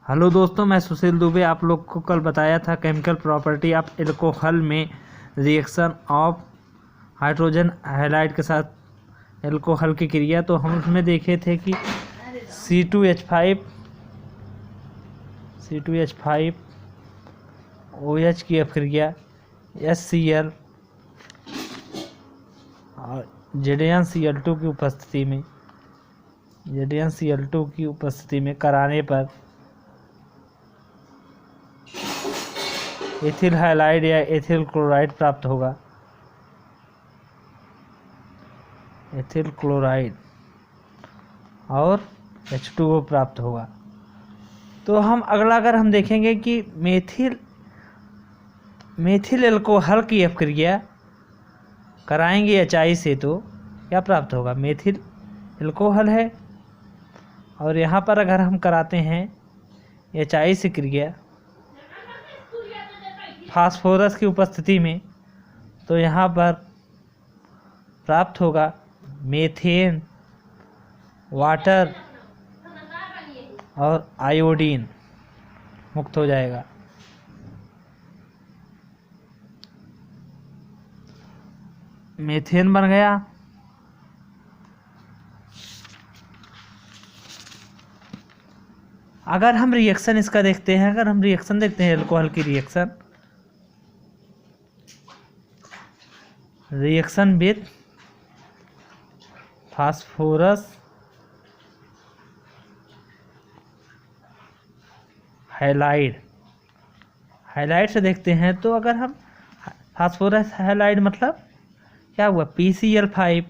Hello दोस्तों, मैं सुशील दुबे। आप लोग को कल बताया था केमिकल प्रॉपर्टी ऑफ एल्कोहल में रिएक्शन ऑफ हाइड्रोजन हैलाइड के साथ एल्कोहल की क्रिया। तो हम उसमें देखे थे कि C2H5 OH की अभिक्रिया HCl और ZnCl2 की उपस्थिति में कराने पर एथिल हैलाइड या एथिल क्लोराइड प्राप्त होगा। एथिल क्लोराइड और H2O प्राप्त होगा। तो हम अगर हम देखेंगे कि मेथिल एल्कोहल की अभिक्रिया कराएंगे HI से तो क्या प्राप्त होगा। मेथिल एल्कोहल है और यहाँ पर अगर हम कराते हैं HI से क्रिया फास्फोरस की उपस्थिति में, तो यहाँ पर प्राप्त होगा मीथेन, वाटर और आयोडीन मुक्त हो जाएगा। मीथेन बन गया। अगर हम रिएक्शन इसका देखते हैं, एल्कोहल की रिएक्शन विथ फास्फोरस हैलाइड से देखते हैं, तो अगर हम फास्फोरस हैलाइड मतलब क्या हुआ, PCl5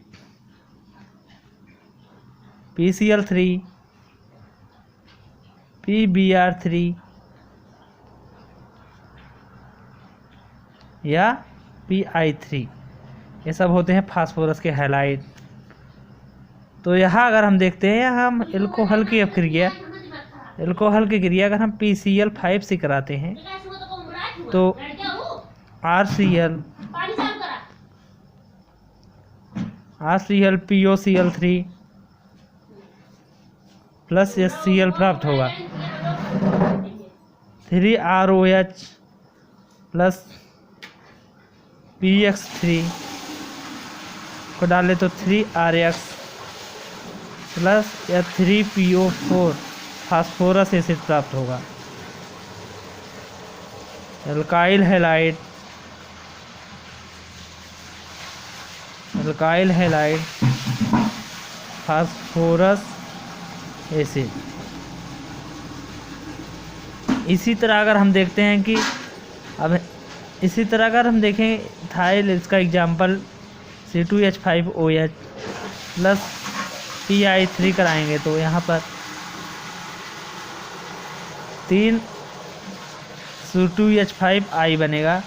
PCl3 PBr3 या PI3, ये सब होते हैं फास्फोरस के हैलाइड। तो यहाँ अगर हम देखते हैं, यहाँ हम एल्कोहल की क्रिया अगर हम PCl5 से कराते हैं तो RCl POCl3 प्लस HCl प्राप्त होगा। 3ROH प्लस PX3 को डाले तो 3RX प्लस या 3PO4 फास्फोरस एसिड प्राप्त होगा। Alkyl halide phosphorus acid. इसी तरह अगर हम देखते हैं कि अगर हम देखें इथाइल, इसका एग्जाम्पल C2H5OH प्लस PI3 कराएंगे तो यहाँ पर 3 C2H5I बनेगा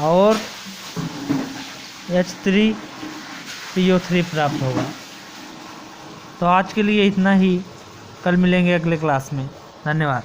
और H3PO3 प्राप्त होगा। तो आज के लिए इतना ही, कल मिलेंगे अगले क्लास में। धन्यवाद।